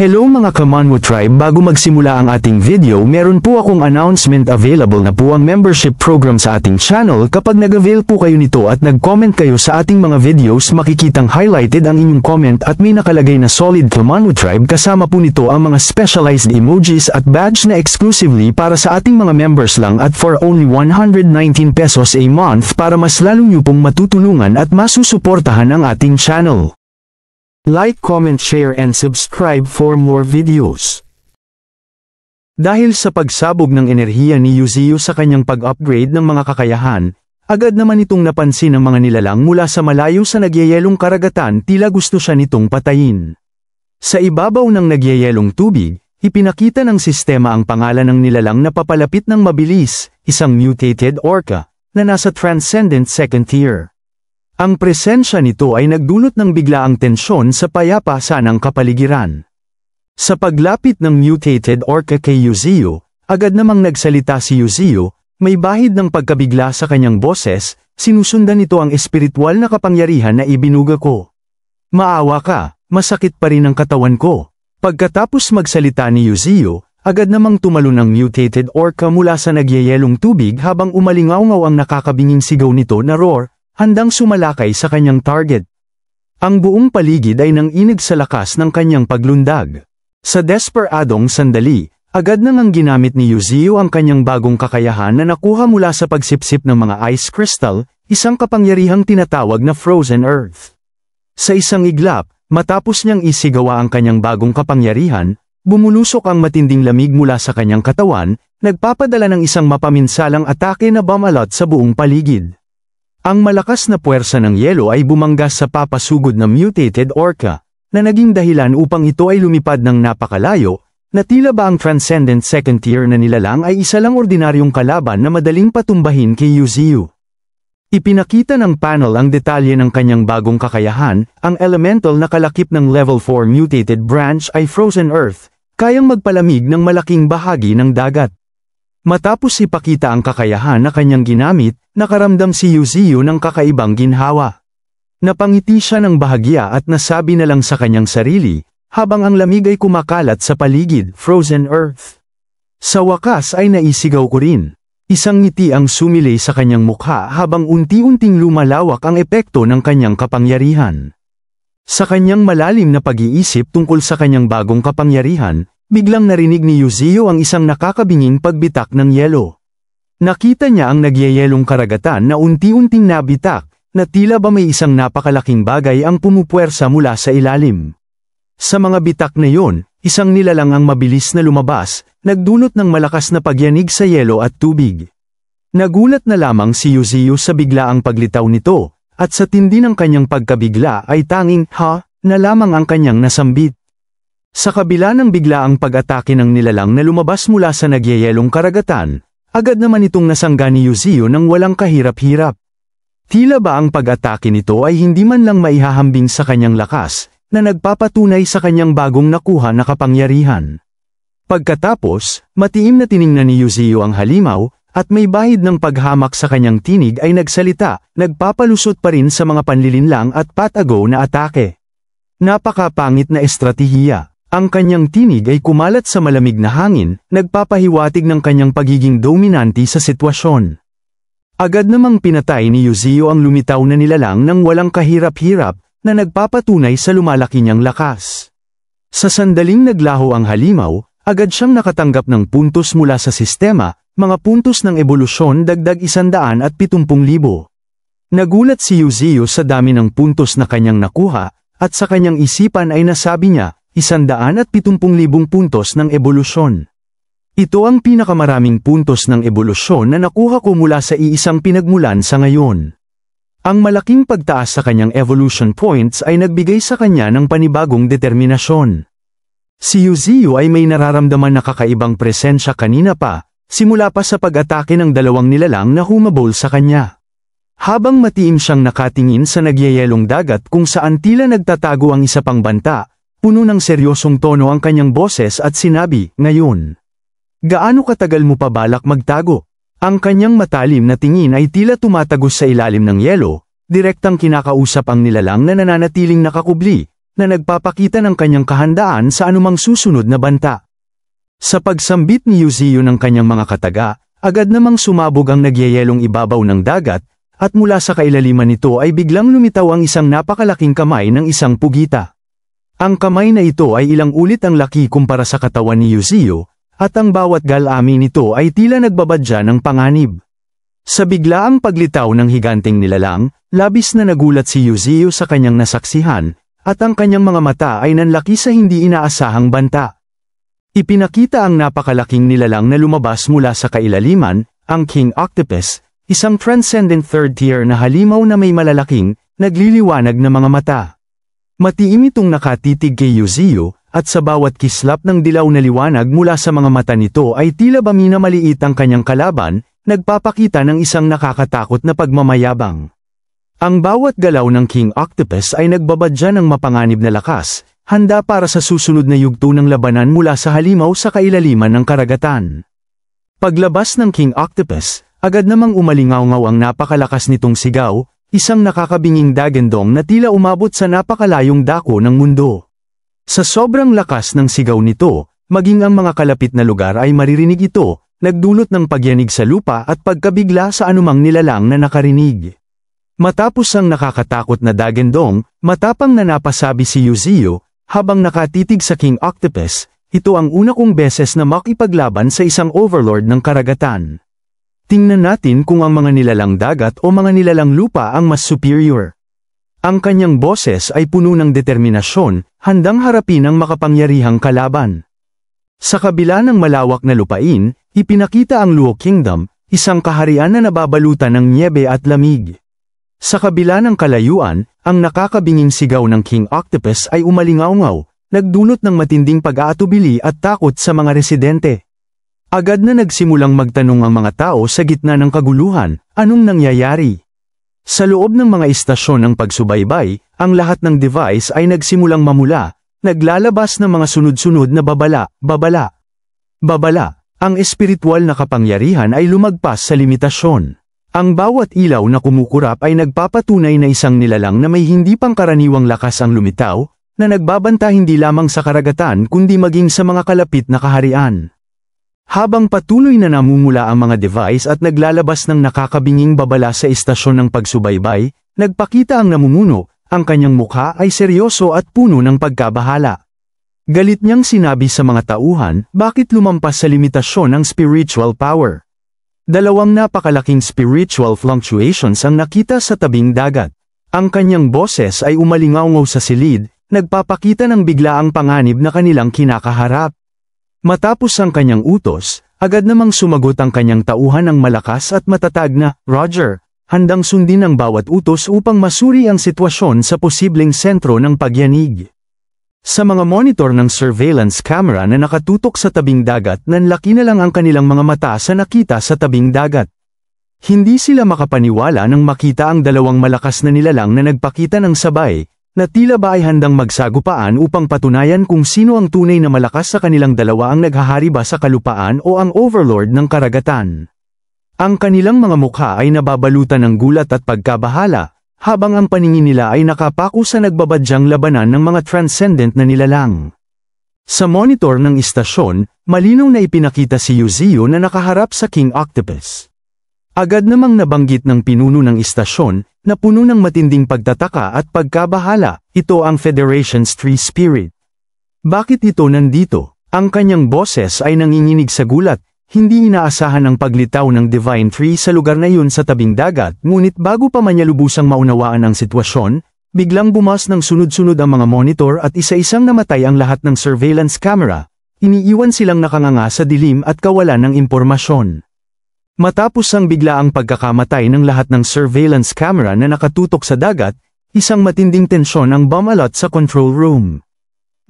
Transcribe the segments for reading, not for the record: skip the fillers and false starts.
Hello mga Kamanwo Tribe, bago magsimula ang ating video meron po akong announcement. Available na po ang membership program sa ating channel. Kapag nag-avail po kayo nito at nag-comment kayo sa ating mga videos, makikitang highlighted ang inyong comment at may nakalagay na solid Kamanwo Tribe. Kasama po nito ang mga specialized emojis at badge na exclusively para sa ating mga members lang at for only 119 pesos a month para mas lalo nyo pong matutulungan at masusuportahan ang ating channel. Like, comment, share and subscribe for more videos. Dahil sa pagsabog ng enerhiya ni Yuzio sa kanyang pag-upgrade ng mga kakayahan, agad naman itong napansin ng mga nilalang mula sa malayo sa nagyayelong karagatan. Tila gusto siya nitong patayin. Sa ibabaw ng nagyayelong tubig, ipinakita ng sistema ang pangalan ng nilalang na papalapit ng mabilis, isang mutated orca, na nasa Transcendent Second Tier. Ang presensya nito ay nagdulot ng biglaang tensyon sa payapa-sanang kapaligiran. Sa paglapit ng mutated orca kay Yuzio, agad namang nagsalita si Yuzio, may bahid ng pagkabigla sa kanyang boses, sinusundan nito ang espiritual na kapangyarihan na ibinuga ko. Maawa ka, masakit pa rin ang katawan ko. Pagkatapos magsalita ni Yuzio, agad namang tumalon ang mutated orca mula sa nagyayelong tubig habang umalingaw-ngaw ang nakakabinging sigaw nito na roar, handang sumalakay sa kanyang target. Ang buong paligid ay nanginig sa lakas ng kanyang paglundag. Sa desperadong sandali, agad nang ginamit ni Yuzio ang kanyang bagong kakayahan na nakuha mula sa pagsipsip ng mga ice crystal, isang kapangyarihang tinatawag na Frozen Earth. Sa isang iglap, matapos niyang isigawa ang kanyang bagong kapangyarihan, bumulusok ang matinding lamig mula sa kanyang katawan, nagpapadala ng isang mapaminsalang atake na bumalot sa buong paligid. Ang malakas na puwersa ng yelo ay bumangga sa papasugod na mutated orca, na naging dahilan upang ito ay lumipad ng napakalayo, na tila ba ang Transcendent Second Tier na nilalang ay isa lang ordinaryong kalaban na madaling patumbahin kay Yuzio. Ipinakita ng panel ang detalye ng kanyang bagong kakayahan, ang elemental na kalakip ng level 4 mutated branch ay Frozen Earth, kayang magpalamig ng malaking bahagi ng dagat. Matapos ipakita ang kakayahan na kanyang ginamit, nakaramdam si Yuzio ng kakaibang ginhawa. Napangiti siya ng bahagya at nasabi na lang sa kanyang sarili, habang ang lamig ay kumakalat sa paligid, Frozen Earth. Sa wakas ay naisigaw ko rin. Isang ngiti ang sumilay sa kanyang mukha habang unti-unting lumalawak ang epekto ng kanyang kapangyarihan. Sa kanyang malalim na pag-iisip tungkol sa kanyang bagong kapangyarihan, biglang narinig ni Yuzio ang isang nakakabinging pagbitak ng yelo. Nakita niya ang nagyayelong karagatan na unti-unting nabitak, na tila ba may isang napakalaking bagay ang pumupuwersa mula sa ilalim. Sa mga bitak na yon, isang nilalang ang mabilis na lumabas, nagdulot ng malakas na pagyanig sa yelo at tubig. Nagulat na lamang si Yuzio sa biglaang paglitaw nito, at sa tindi ng kanyang pagkabigla ay tanging, na lamang ang kanyang nasambit. Sa kabila ng biglaang pag-atake ng nilalang na lumabas mula sa nagyayelong karagatan, agad naman itong nasangga ni Yuzio ng walang kahirap-hirap. Tila ba ang pag-atake nito ay hindi man lang maihahambing sa kanyang lakas, na nagpapatunay sa kanyang bagong nakuha na kapangyarihan. Pagkatapos, matiim na tiningnan ni Yuzio ang halimaw, at may bahid ng paghamak sa kanyang tinig ay nagsalita, nagpapalusot pa rin sa mga panlilinlang at patago na atake. Napakapangit na estratehiya. Ang kanyang tinig ay kumalat sa malamig na hangin, nagpapahiwatig ng kanyang pagiging dominante sa sitwasyon. Agad namang pinatay ni Yuzio ang lumitaw na nilalang ng walang kahirap-hirap, na nagpapatunay sa lumalaki niyang lakas. Sa sandaling naglaho ang halimaw, agad siyang nakatanggap ng puntos mula sa sistema, mga puntos ng ebolusyon dagdag 170,000. Nagulat si Yuzio sa dami ng puntos na kanyang nakuha, at sa kanyang isipan ay nasabi niya, 170,000 puntos ng ebolusyon. Ito ang pinakamaraming puntos ng ebolusyon na nakuha ko mula sa iisang pinagmulan sa ngayon. Ang malaking pagtaas sa kanyang evolution points ay nagbigay sa kanya ng panibagong determinasyon. Si Yuzio ay may nararamdaman na kakaibang presensya kanina pa, simula pa sa pag-atake ng dalawang nilalang na humabol sa kanya. Habang matiim siyang nakatingin sa nagyayelong dagat kung saan tila nagtatago ang isa pang banta, puno ng seryosong tono ang kanyang boses at sinabi, "Ngayon, gaano katagal mo pa balak magtago?" Ang kanyang matalim na tingin ay tila tumatagos sa ilalim ng yelo, direktang kinakausap ang nilalang na nananatiling nakakubli, na nagpapakita ng kanyang kahandaan sa anumang susunod na banta. Sa pagsambit ni Yuzio ng kanyang mga kataga, agad namang sumabog ang nagyayelong ibabaw ng dagat, at mula sa kailaliman nito ay biglang lumitaw ang isang napakalaking kamay ng isang pugita. Ang kamay na ito ay ilang ulit ang laki kumpara sa katawan ni Yuzio, at ang bawat galami nito ay tila nagbabadya ng panganib. Sa biglaang paglitaw ng higanteng nilalang, labis na nagulat si Yuzio sa kanyang nasaksihan, at ang kanyang mga mata ay nanlaki sa hindi inaasahang banta. Ipinakita ang napakalaking nilalang na lumabas mula sa kailaliman, ang King Octopus, isang transcendent third tier na halimaw na may malalaking, nagliliwanag na mga mata. Matiim itong nakatitig kay Yuzio, at sa bawat kislap ng dilaw na liwanag mula sa mga mata nito ay tila ba minamaliit ang kanyang kalaban, nagpapakita ng isang nakakatakot na pagmamayabang. Ang bawat galaw ng King Octopus ay nagbabadya ng mapanganib na lakas, handa para sa susunod na yugto ng labanan mula sa halimaw sa kailaliman ng karagatan. Paglabas ng King Octopus, agad namang umalingaw-ngaw ang napakalakas nitong sigaw, isang nakakabinging dagendong na tila umabot sa napakalayong dako ng mundo. Sa sobrang lakas ng sigaw nito, maging ang mga kalapit na lugar ay maririnig ito, nagdulot ng pagyanig sa lupa at pagkabigla sa anumang nilalang na nakarinig. Matapos ang nakakatakot na dagendong, matapang na napasabi si Yuzio, habang nakatitig sa King Octopus, ito ang una kong beses na makipaglaban sa isang overlord ng karagatan. Tingnan natin kung ang mga nilalang dagat o mga nilalang lupa ang mas superior. Ang kanyang boses ay puno ng determinasyon, handang harapin ang makapangyarihang kalaban. Sa kabila ng malawak na lupain, ipinakita ang Luo Kingdom, isang kaharian na nababalutan ng nyebe at lamig. Sa kabila ng kalayuan, ang nakakabinging sigaw ng King Octopus ay umalingaw-ngaw, nagdulot ng matinding pag-aatubili at takot sa mga residente. Agad na nagsimulang magtanong ang mga tao sa gitna ng kaguluhan, anong nangyayari? Sa loob ng mga istasyon ng pagsubaybay, ang lahat ng device ay nagsimulang mamula, naglalabas ng mga sunod-sunod na babala. Ang espiritual na kapangyarihan ay lumagpas sa limitasyon. Ang bawat ilaw na kumukurap ay nagpapatunay na isang nilalang na may hindi pangkaraniwang lakas ang lumitaw, na nagbabanta hindi lamang sa karagatan kundi maging sa mga kalapit na kaharian. Habang patuloy na namumula ang mga device at naglalabas ng nakakabinging babala sa istasyon ng pagsubaybay, nagpakita ang namumuno, ang kanyang mukha ay seryoso at puno ng pagkabahala. Galit niyang sinabi sa mga tauhan, bakit lumampas sa limitasyon ang spiritual power? Dalawang napakalaking spiritual fluctuations ang nakita sa tabing dagat. Ang kanyang boses ay umalingaw-ngaw sa silid, nagpapakita ng biglaang panganib na kanilang kinakaharap. Matapos ang kanyang utos, agad namang sumagot ang kanyang tauhan ng malakas at matatag na, Roger, handang sundin ang bawat utos upang masuri ang sitwasyon sa posibleng sentro ng pagyanig. Sa mga monitor ng surveillance camera na nakatutok sa tabing dagat, nanlaki na lang ang kanilang mga mata sa nakita sa tabing dagat. Hindi sila makapaniwala nang makita ang dalawang malakas na nilalang na nagpakita ng sabay, na tila ba ay handang magsagupaan upang patunayan kung sino ang tunay na malakas sa kanilang dalawa, ang naghahari ba sa kalupaan o ang overlord ng karagatan. Ang kanilang mga mukha ay nababalutan ng gulat at pagkabahala, habang ang paningin nila ay nakapako sa nagbabadyang labanan ng mga transcendent na nilalang. Sa monitor ng istasyon, malinaw na ipinakita si Yuzio na nakaharap sa King Octopus. Agad namang nabanggit ng pinuno ng istasyon, na puno ng matinding pagtataka at pagkabahala, ito ang Federation's Tree Spirit. Bakit ito nandito? Ang kanyang boses ay nanginginig sa gulat, hindi inaasahan ang paglitaw ng Divine Tree sa lugar na yun sa tabing dagat, ngunit bago pa man niya lubusang maunawaan ang sitwasyon, biglang bumas ng sunod-sunod ang mga monitor at isa-isang namatay ang lahat ng surveillance camera, iniiwan silang nakanganga sa dilim at kawalan ng impormasyon. Matapos ang biglaang pagkakamatay ng lahat ng surveillance camera na nakatutok sa dagat, isang matinding tensyon ang bumalot sa control room.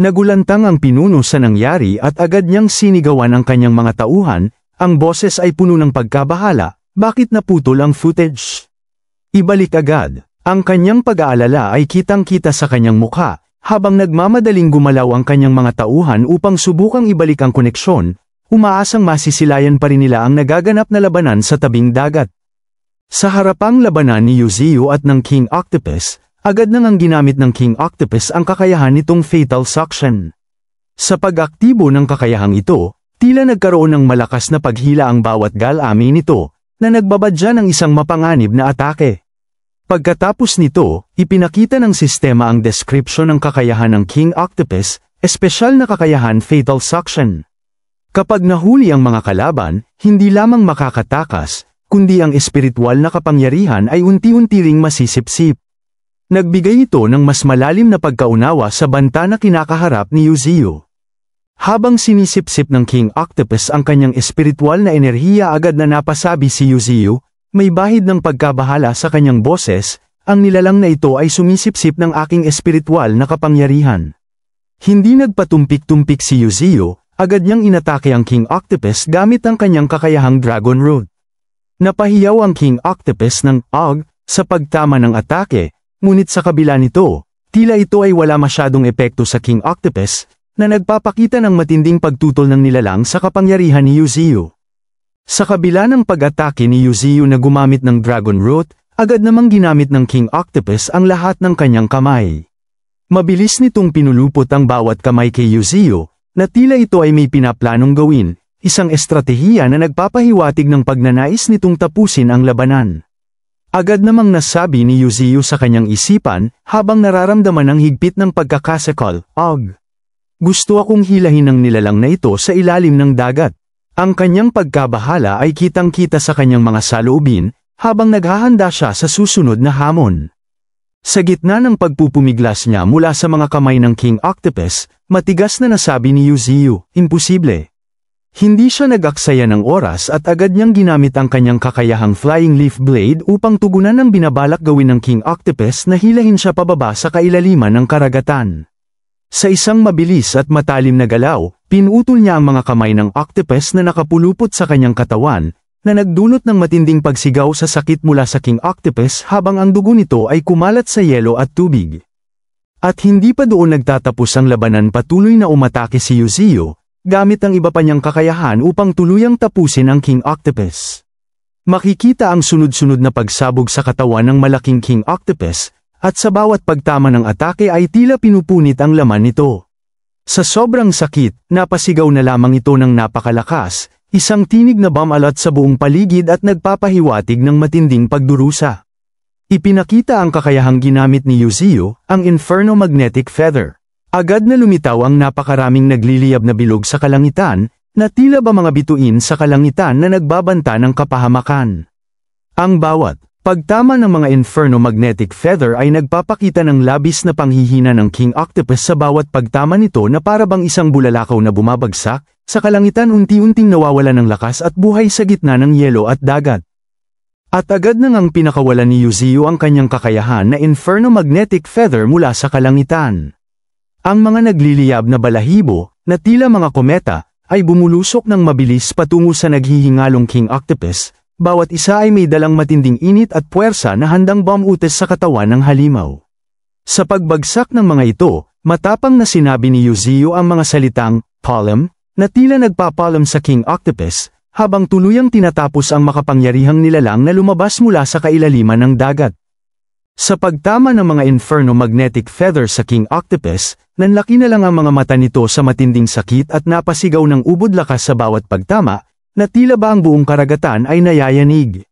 Nagulantang ang pinuno sa nangyari at agad niyang sinigawan ang kanyang mga tauhan, ang boses ay puno ng pagkabahala, bakit naputol ang footage? Ibalik agad. Ang kanyang pag-aalala ay kitang-kita sa kanyang mukha, habang nagmamadaling gumalaw ang kanyang mga tauhan upang subukang ibalik ang koneksyon. Umaasang masisilayan pa rin nila ang nagaganap na labanan sa tabing dagat. Sa harapang labanan ni Yuzio at ng King Octopus, agad nang ginamit ng King Octopus ang kakayahan nitong Fatal Suction. Sa pag-aktibo ng kakayahang ito, tila nagkaroon ng malakas na paghila ang bawat galami nito, na nagbabadya ng isang mapanganib na atake. Pagkatapos nito, ipinakita ng sistema ang description ng kakayahan ng King Octopus, espesyal na kakayahan Fatal Suction. Kapag nahuli ang mga kalaban, hindi lamang makakatakas, kundi ang espiritual na kapangyarihan ay unti-unti ring masisipsip. Nagbigay ito ng mas malalim na pagkaunawa sa banta na kinakaharap ni Yuzio. Habang sinisipsip ng King Octopus ang kanyang espiritual na enerhiya, agad na napasabi si Yuzio, may bahid ng pagkabahala sa kanyang boses, ang nilalang na ito ay sumisipsip ng aking espiritual na kapangyarihan. Hindi nagpatumpik-tumpik si Yuzio, agad niyang inatake ang King Octopus gamit ang kanyang kakayahang Dragon Root. Napahiyaw ang King Octopus ng "Ugh" sa pagtama ng atake, ngunit sa kabila nito, tila ito ay wala masyadong epekto sa King Octopus, na nagpapakita ng matinding pagtutol ng nilalang sa kapangyarihan ni Yuzio. Sa kabila ng pag-atake ni Yuzio na gumamit ng Dragon Root, agad namang ginamit ng King Octopus ang lahat ng kanyang kamay. Mabilis nitong pinulupot ang bawat kamay kay Yuzio, na tila ito ay may pinaplanong gawin, isang estratehiya na nagpapahiwatig ng pagnanais nitong tapusin ang labanan. Agad namang nasabi ni Yuzio sa kanyang isipan, habang nararamdaman ang higpit ng pagkakasakal, "Ugh! Gusto akong hilahin ng nilalang na ito sa ilalim ng dagat." Ang kanyang pagkabahala ay kitang-kita sa kanyang mga saloobin, habang naghahanda siya sa susunod na hamon. Sa gitna ng pagpupumiglas niya mula sa mga kamay ng King Octopus, matigas na nasabi ni Yuzio, "Imposible." Hindi siya nag-aksaya ng oras at agad niyang ginamit ang kanyang kakayahang Flying Leaf Blade upang tugunan ang binabalak gawin ng King Octopus na hilahin siya pababa sa kailaliman ng karagatan. Sa isang mabilis at matalim na galaw, pinutol niya ang mga kamay ng octopus na nakapulupot sa kanyang katawan, na nagdulot ng matinding pagsigaw sa sakit mula sa King Octopus habang ang dugo nito ay kumalat sa yelo at tubig. At hindi pa doon nagtatapos ang labanan, patuloy na umatake si Yuzio, gamit ang iba pa niyang kakayahan upang tuluyang tapusin ang King Octopus. Makikita ang sunod-sunod na pagsabog sa katawan ng malaking King Octopus, at sa bawat pagtama ng atake ay tila pinupunit ang laman nito. Sa sobrang sakit, napasigaw na lamang ito ng napakalakas, isang tinig na bumalat sa buong paligid at nagpapahiwatig ng matinding pagdurusa. Ipinakita ang kakayahang ginamit ni Yuzio, ang Inferno Magnetic Feather. Agad na lumitaw ang napakaraming nagliliyab na bilog sa kalangitan, na tila ba mga bituin sa kalangitan na nagbabanta ng kapahamakan. Ang bawat pagtama ng mga Inferno Magnetic Feather ay nagpapakita ng labis na panghihina ng King Octopus sa bawat pagtama nito, na para bang isang bulalakaw na bumabagsak, sa kalangitan unti-unting nawawala ng lakas at buhay sa gitna ng yelo at dagat. At agad nang pinakawalan ni Yuzio ang kanyang kakayahan na Inferno Magnetic Feather mula sa kalangitan. Ang mga nagliliyab na balahibo, na tila mga kometa, ay bumulusok ng mabilis patungo sa naghihingalong King Octopus. Bawat isa ay may dalang matinding init at puwersa na handang bumuutes sa katawan ng halimaw. Sa pagbagsak ng mga ito, matapang na sinabi ni Yuzio ang mga salitang "Palm", na tila nagpapalam sa King Octopus, habang tuluyang tinatapos ang makapangyarihang nilalang na lumabas mula sa kailaliman ng dagat. Sa pagtama ng mga Inferno Magnetic Feather sa King Octopus, nanlaki na lang ang mga mata nito sa matinding sakit at napasigaw ng ubod lakas sa bawat pagtama, na tila ba ang buong karagatan ay nayayanig.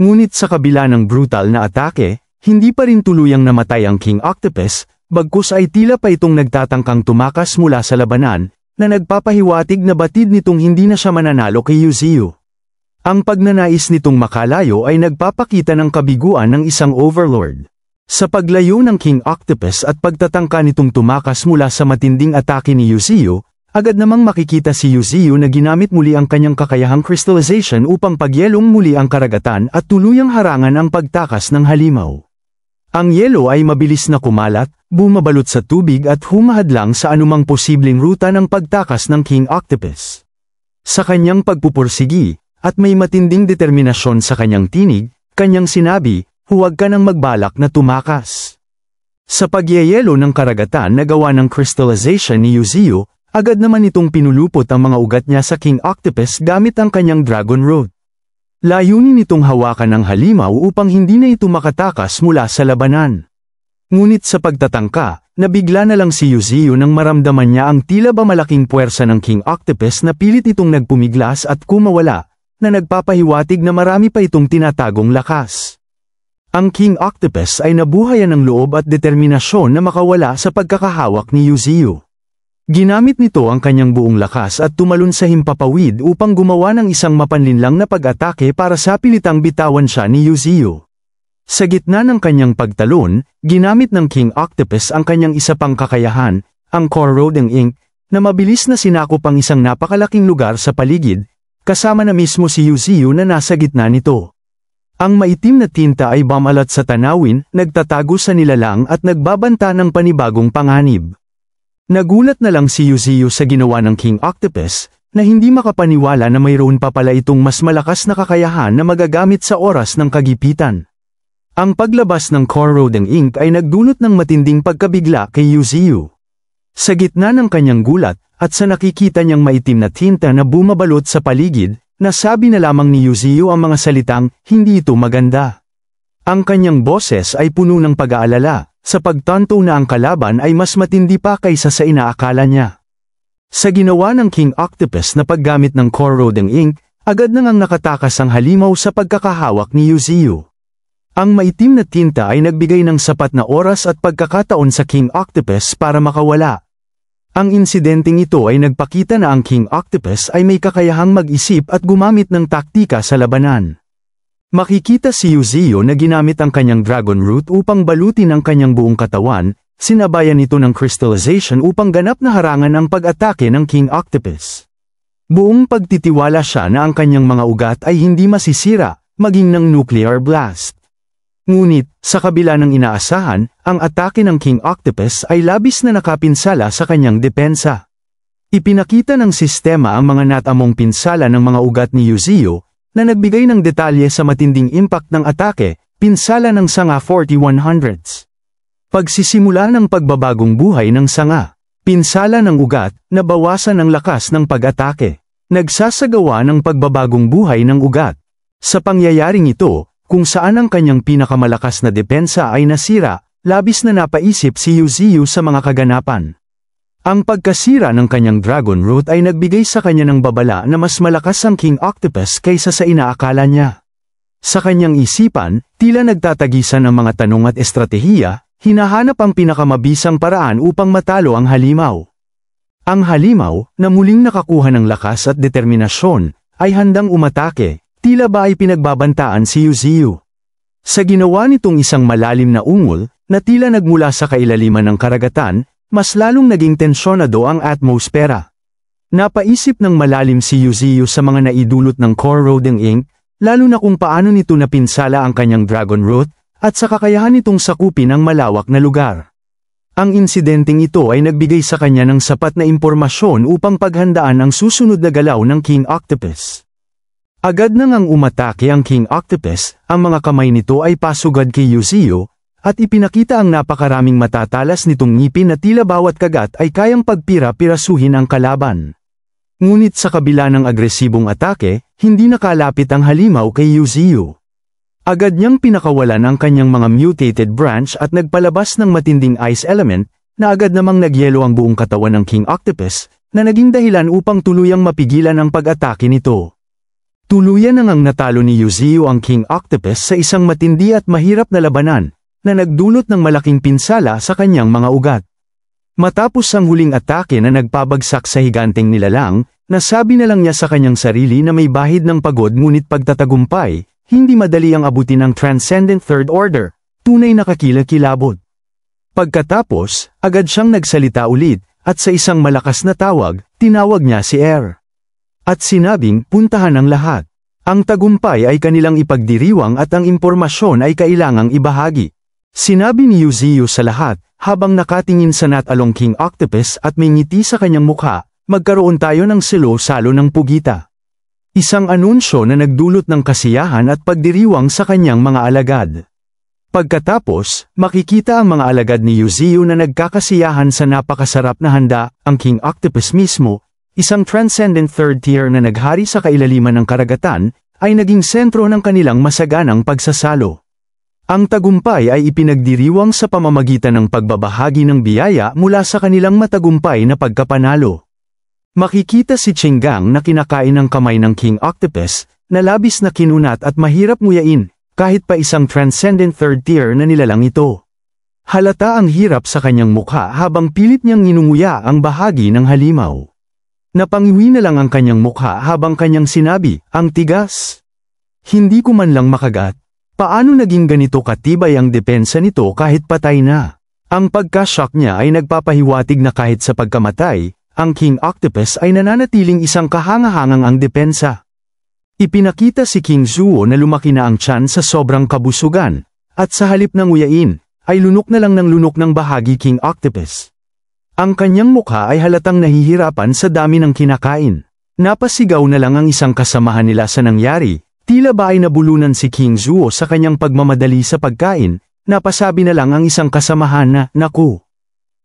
Ngunit sa kabila ng brutal na atake, hindi pa rin tuluyang namatay ang King Octopus, bagkus ay tila pa itong nagtatangkang tumakas mula sa labanan, na nagpapahiwatig na batid nitong hindi na siya mananalo kay Yuzio. Ang pagnanais nitong makalayo ay nagpapakita ng kabiguan ng isang overlord. Sa paglayo ng King Octopus at pagtatangka nitong tumakas mula sa matinding atake ni Yuzio, agad namang makikita si Yuzio na ginamit muli ang kanyang kakayahang crystallization upang pagyelong muli ang karagatan at tuluyang harangan ang pagtakas ng halimaw. Ang yelo ay mabilis na kumalat, bumabalot sa tubig at humahadlang sa anumang posibleng ruta ng pagtakas ng King Octopus. Sa kanyang pagpupursigi, at may matinding determinasyon sa kanyang tinig, kanyang sinabi, "Huwag ka nang magbalak na tumakas." Sa pagyeyelo ng karagatan na gawa ng crystallization ni Yuzio, agad naman itong pinulupot ang mga ugat niya sa King Octopus gamit ang kanyang Dragon Root. Layunin nitong hawakan ang halimaw upang hindi na ito makatakas mula sa labanan. Ngunit sa pagtatangka, nabigla na lang si Yuziyo nang maramdaman niya ang tila ba malaking puwersa ng King Octopus na pilit itong nagpumiglas at kumawala, na nagpapahiwatig na marami pa itong tinatagong lakas. Ang King Octopus ay nabuhayan ng loob at determinasyon na makawala sa pagkakahawak ni Yuziyo. Ginamit nito ang kanyang buong lakas at tumalon sa himpapawid upang gumawa ng isang mapanlinlang na pag-atake para sa pilitang bitawan siya ni Yuziyo. Sa gitna ng kanyang pagtalon, ginamit ng King Octopus ang kanyang isa pang kakayahan, ang Corroding Ink, na mabilis na sinakop ang isang napakalaking lugar sa paligid, kasama na mismo si Yuziyo na nasa gitna nito. Ang maitim na tinta ay bumalat sa tanawin, nagtatago sa nilalang at nagbabanta ng panibagong panganib. Nagulat na lang si Yuziyo sa ginawa ng King Octopus, na hindi makapaniwala na mayroon pa pala itong mas malakas na kakayahan na magagamit sa oras ng kagipitan. Ang paglabas ng Corroding Ink ay nagdulot ng matinding pagkabigla kay Yuziyo. Sa gitna ng kanyang gulat, at sa nakikita niyang maitim na tinta na bumabalot sa paligid, nasabi na lamang ni Yuziyo ang mga salitang, "Hindi ito maganda." Ang kanyang boses ay puno ng pag-aalala, sa pagtanto na ang kalaban ay mas matindi pa kaysa sa inaakala niya. Sa ginawa ng King Octopus na paggamit ng Corroding Ink, agad nang nakatakas ang halimaw sa pagkakahawak ni Yuziyo. Ang maitim na tinta ay nagbigay ng sapat na oras at pagkakataon sa King Octopus para makawala. Ang insidenteng ito ay nagpakita na ang King Octopus ay may kakayahang mag-isip at gumamit ng taktika sa labanan. Makikita si Yuziyo na ginamit ang kanyang Dragon Root upang balutin ang kanyang buong katawan, sinabayan ito ng crystallization upang ganap na harangan ang pag-atake ng King Octopus. Buong pagtitiwala siya na ang kanyang mga ugat ay hindi masisira, maging ng nuclear blast. Ngunit, sa kabila ng inaasahan, ang atake ng King Octopus ay labis na nakapinsala sa kanyang depensa. Ipinakita ng sistema ang mga natamong pinsala ng mga ugat ni Yuziyo, na nagbigay ng detalye sa matinding impact ng atake, pinsala ng sanga 4100s. Pagsisimula ng pagbabagong buhay ng sanga, pinsala ng ugat, nabawasan ang lakas ng pag-atake. Nagsasagawa ng pagbabagong buhay ng ugat. Sa pangyayaring ito, kung saan ang kanyang pinakamalakas na depensa ay nasira, labis na napaisip si Yuziyo sa mga kaganapan. Ang pagkasira ng kanyang Dragon Root ay nagbigay sa kanya ng babala na mas malakas ang King Octopus kaysa sa inaakala niya. Sa kanyang isipan, tila nagtatagisan ang mga tanong at estratehiya, hinahanap ang pinakamabisang paraan upang matalo ang halimaw. Ang halimaw, na muling nakakuha ng lakas at determinasyon, ay handang umatake. Tila ba ay pinagbabantaan si Yuziyo. Sa ginawa nitong isang malalim na ungol, na tila nagmula sa kailaliman ng karagatan, mas lalong naging tensyonado ang atmosfera. Napaisip ng malalim si Yuziyo sa mga naidulot ng Corroding Ink, lalo na kung paano nito napinsala ang kanyang Dragon Root, at sa kakayahan nitong sakupin ang malawak na lugar. Ang insidenteng ito ay nagbigay sa kanya ng sapat na impormasyon upang paghandaan ang susunod na galaw ng King Octopus. Agad nang umatake ang King Octopus, ang mga kamay nito ay pasugad kay Yuziyo, at ipinakita ang napakaraming matatalas nitong ngipin na tila bawat kagat ay kayang pagpira-pirasuhin ang kalaban. Ngunit sa kabila ng agresibong atake, hindi nakalapit ang halimaw kay Yuziyo. Agad niyang pinakawalan ang kanyang mga mutated branch at nagpalabas ng matinding ice element, na agad namang nagyelo ang buong katawan ng King Octopus, na naging dahilan upang tuluyang mapigilan ang pag-atake nito. Tuluyan nang natalo ni Yuziyo ang King Octopus sa isang matindi at mahirap na labanan, na nagdulot ng malaking pinsala sa kanyang mga ugat. Matapos ang huling atake na nagpabagsak sa higanteng nilalang, nasabi na lang niya sa kanyang sarili na may bahid ng pagod ngunit pagtatagumpay, hindi madali ang abutin ng Transcendent Third Order, tunay na kakilakilabot. Pagkatapos, agad siyang nagsalita ulit, at sa isang malakas na tawag, tinawag niya si Air. At sinabing, puntahan ang lahat. Ang tagumpay ay kanilang ipagdiriwang at ang impormasyon ay kailangang ibahagi. Sinabi ni Yuziyo sa lahat, habang nakatingin sa natalong King Octopus at may ngiti sa kanyang mukha, magkaroon tayo ng salo-salo ng pugita. Isang anunsyo na nagdulot ng kasiyahan at pagdiriwang sa kanyang mga alagad. Pagkatapos, makikita ang mga alagad ni Yuziyo na nagkakasiyahan sa napakasarap na handa, ang King Octopus mismo, isang transcendent third tier na naghari sa kailaliman ng karagatan, ay naging sentro ng kanilang masaganang pagsasalo. Ang tagumpay ay ipinagdiriwang sa pamamagitan ng pagbabahagi ng biyaya mula sa kanilang matagumpay na pagkapanalo. Makikita si Chingang na kinakain ng kamay ng King Octopus, na labis na kinunat at mahirap nguyain, kahit pa isang transcendent third tier na nilalang ito. Halata ang hirap sa kanyang mukha habang pilit niyang inunguya ang bahagi ng halimaw. Napangiwi na lang ang kanyang mukha habang kanyang sinabi, ang tigas. Hindi ko man lang makagat. Paano naging ganito katibay ang depensa nito kahit patay na? Ang pagka-shock niya ay nagpapahiwatig na kahit sa pagkamatay, ang King Octopus ay nananatiling isang kahangahangang ang depensa. Ipinakita si King Zuo na lumaki na ang tiyan sa sobrang kabusugan, at sa halip ng nguyain, ay lunok na lang ng lunok ng bahagi King Octopus. Ang kanyang mukha ay halatang nahihirapan sa dami ng kinakain. Napasigaw na lang ang isang kasamahan nila sa nangyari. Tila ba ay nabulunan si King Zuo sa kanyang pagmamadali sa pagkain, napasabi na lang ang isang kasamahan na, naku.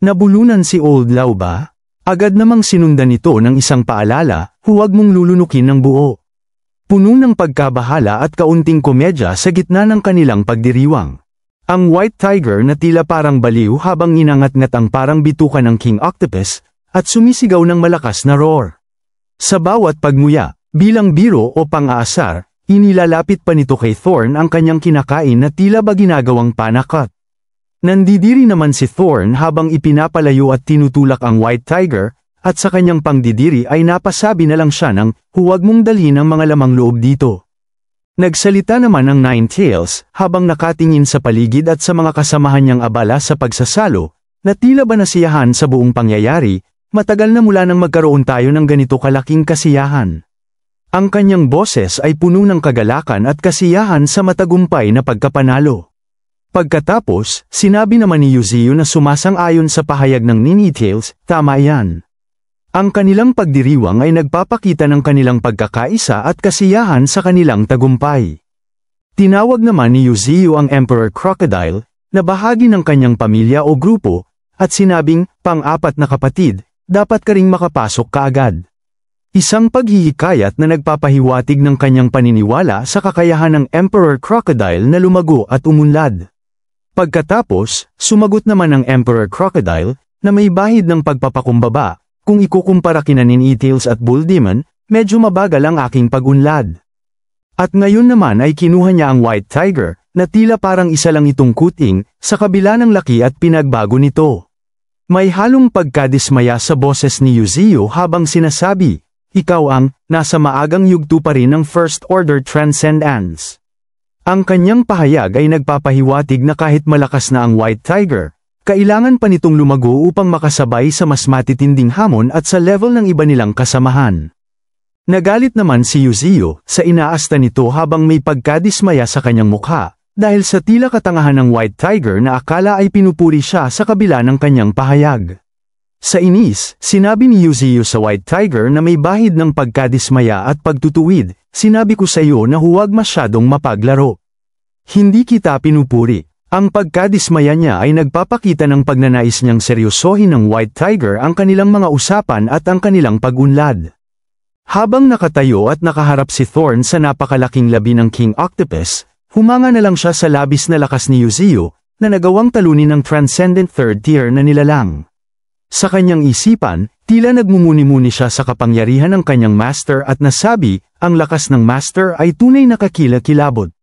Nabulunan si Old Lau ba? Agad namang sinundan ito ng isang paalala, huwag mong lulunukin ng buo. Puno ng pagkabahala at kaunting komedya sa gitna ng kanilang pagdiriwang. Ang White Tiger na tila parang baliw habang inangat-ngat ang parang bituka ng King Octopus, at sumisigaw ng malakas na roar. Sa bawat pagmuya, bilang biro o pang-aasar, inilalapit pa nito kay Thorn ang kanyang kinakain na tila ba ginagawang panakot. Nandidiri naman si Thorn habang ipinapalayo at tinutulak ang White Tiger, at sa kanyang pangdidiri ay napasabi na lang siya ng, huwag mong dalhin ang mga lamang loob dito. Nagsalita naman ang Nine Tails, habang nakatingin sa paligid at sa mga kasamahan niyang abala sa pagsasalo, na tila ba nasiyahan sa buong pangyayari, matagal na mula nang magkaroon tayo ng ganito kalaking kasiyahan. Ang kanyang boses ay puno ng kagalakan at kasiyahan sa matagumpay na pagkapanalo. Pagkatapos, sinabi naman ni Yuzio na sumasang-ayon sa pahayag ng Ninny Tails, tama yan. Ang kanilang pagdiriwang ay nagpapakita ng kanilang pagkakaisa at kasiyahan sa kanilang tagumpay. Tinawag naman ni Yuzio ang Emperor Crocodile, na bahagi ng kanyang pamilya o grupo, at sinabing, pang-apat na kapatid, dapat ka ring makapasok kaagad. Isang paghihikayat na nagpapahiwatig ng kanyang paniniwala sa kakayahan ng Emperor Crocodile na lumago at umunlad. Pagkatapos, sumagot naman ang Emperor Crocodile, na may bahid ng pagpapakumbaba, kung ikukumpara kina Ninny Tails at Bull Demon, medyo mabagal ang aking pag-unlad. At ngayon naman ay kinuha niya ang White Tiger, na tila parang isa lang itong kuting, sa kabila ng laki at pinagbago nito. May halong pagkadismaya sa boses ni Yuzio habang sinasabi, ikaw ang, nasa maagang yugto pa rin ng First Order Transcendence. Ang kanyang pahayag ay nagpapahiwatig na kahit malakas na ang White Tiger, kailangan pa nitong lumago upang makasabay sa mas matitinding hamon at sa level ng iba nilang kasamahan. Nagalit naman si Yuzio sa inaasta nito habang may pagkadismaya sa kanyang mukha, dahil sa tila katangahan ng White Tiger na akala ay pinupuri siya sa kabila ng kanyang pahayag. Sa inis, sinabi ni Yuzio sa White Tiger na may bahid ng pagkadismaya at pagtutuwid, sinabi ko sa iyo na huwag masyadong mapaglaro. Hindi kita pinupuri. Ang pagkadismaya niya ay nagpapakita ng pagnanais niyang seryosohin ng White Tiger ang kanilang mga usapan at ang kanilang pag-unlad. Habang nakatayo at nakaharap si Thorn sa napakalaking labi ng King Octopus, humanga na lang siya sa labis na lakas ni Yuzio, na nagawang talunin ng Transcendent Third Tier na nilalang. Sa kanyang isipan, tila nagmumuni-muni siya sa kapangyarihan ng kanyang master at nasabi, ang lakas ng master ay tunay na kakila-kilabot.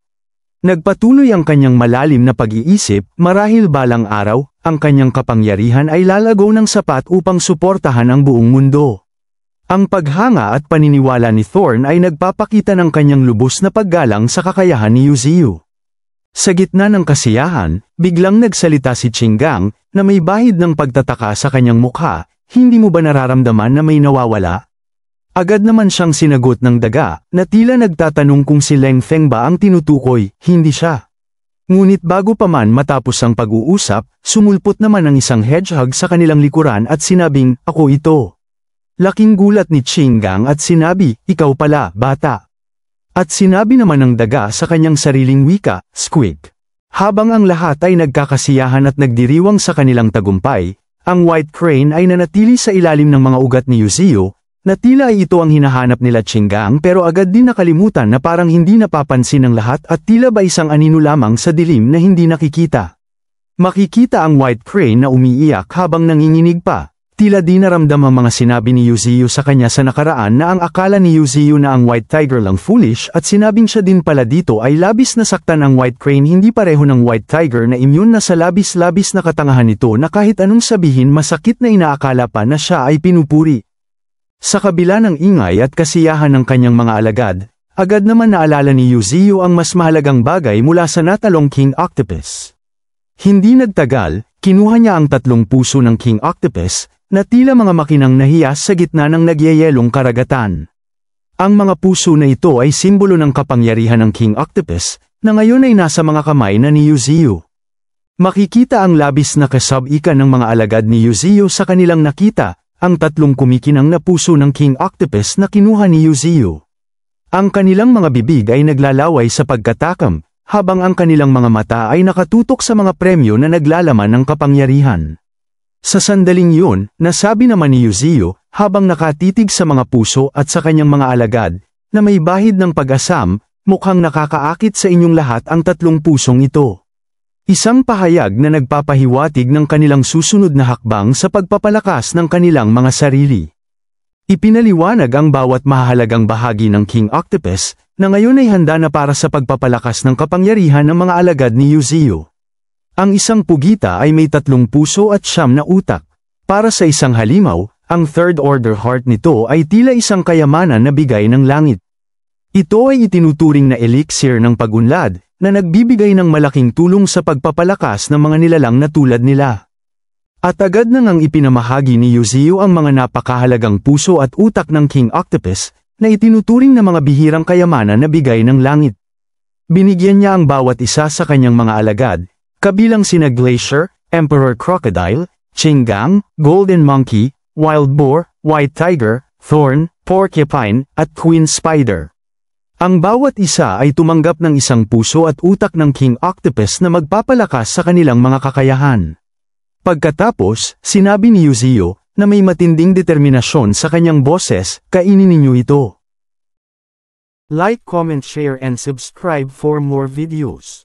Nagpatuloy ang kanyang malalim na pag-iisip, marahil balang araw, ang kanyang kapangyarihan ay lalago ng sapat upang suportahan ang buong mundo. Ang paghanga at paniniwala ni Thorn ay nagpapakita ng kanyang lubos na paggalang sa kakayahan ni Yuzio. Sa gitna ng kasiyahan, biglang nagsalita si Chingang, na may bahid ng pagtataka sa kanyang mukha, hindi mo ba nararamdaman na may nawawala? Agad naman siyang sinagot ng daga, na tila nagtatanong kung si Leng Feng ba ang tinutukoy, hindi siya. Ngunit bago pa man matapos ang pag-uusap, sumulpot naman ang isang hedgehog sa kanilang likuran at sinabing, ako ito. Laking gulat ni Chingang at sinabi, ikaw pala, bata. At sinabi naman ng daga sa kanyang sariling wika, squig. Habang ang lahat ay nagkakasiyahan at nagdiriwang sa kanilang tagumpay, ang White Crane ay nanatili sa ilalim ng mga ugat ni Yuzio, Na tila ay ito ang hinahanap nila Qinggang pero agad din nakalimutan na parang hindi napapansin ng lahat at tila ba isang anino lamang sa dilim na hindi nakikita. Makikita ang white crane na umiiyak habang nanginginig pa. Tila di naramdam ang mga sinabi ni Yuziyu sa kanya sa nakaraan na ang akala ni Yuziyu na ang white tiger lang foolish at sinabing siya din pala dito ay labis na saktan ang white crane hindi pareho ng white tiger na immune na sa labis-labis na katangahan nito na kahit anong sabihin masakit na inaakala pa na siya ay pinupuri. Sa kabila ng ingay at kasiyahan ng kanyang mga alagad, agad naman naalala ni Yuziyu ang mas mahalagang bagay mula sa natalong King Octopus. Hindi nagtagal, kinuha niya ang 3 puso ng King Octopus, na tila mga makinang nahiyas sa gitna ng nagyayelong karagatan. Ang mga puso na ito ay simbolo ng kapangyarihan ng King Octopus, na ngayon ay nasa mga kamay na ni Yuziyu. Makikita ang labis na kasab-ikan ng mga alagad ni Yuziyu sa kanilang nakita, ang 3 kumikinang na puso ng King Octopus na kinuha ni Yuziyu. Ang kanilang mga bibig ay naglalaway sa pagkatakam, habang ang kanilang mga mata ay nakatutok sa mga premyo na naglalaman ng kapangyarihan. Sa sandaling yun, nasabi naman ni Yuziyu, habang nakatitig sa mga puso at sa kanyang mga alagad, na may bahid ng pag-asam, mukhang nakakaakit sa inyong lahat ang 3 pusong ito. Isang pahayag na nagpapahiwatig ng kanilang susunod na hakbang sa pagpapalakas ng kanilang mga sarili. Ipinaliwanag ang bawat mahahalagang bahagi ng King Octopus, na ngayon ay handa na para sa pagpapalakas ng kapangyarihan ng mga alagad ni Yuziyu. Ang isang pugita ay may 3 puso at 9 na utak. Para sa isang halimaw, ang third order heart nito ay tila isang kayamanan na bigay ng langit. Ito ay itinuturing na elixir ng pag-unlad, na nagbibigay ng malaking tulong sa pagpapalakas ng mga nilalang na tulad nila. At agad na ngang ipinamahagi ni Yuziyu ang mga napakahalagang puso at utak ng King Octopus, na itinuturing na mga bihirang kayamanan na bigay ng langit. Binigyan niya ang bawat isa sa kanyang mga alagad, kabilang sina Glacier, Emperor Crocodile, Qinggang, Golden Monkey, Wild Boar, White Tiger, Thorn, Porcupine, at Queen Spider. Ang bawat isa ay tumanggap ng 1 puso at utak ng King Octopus na magpapalakas sa kanilang mga kakayahan. Pagkatapos, sinabi ni Yuziyu, na may matinding determinasyon sa kanyang boses, kainin ninyo ito. Like, comment, share and subscribe for more videos.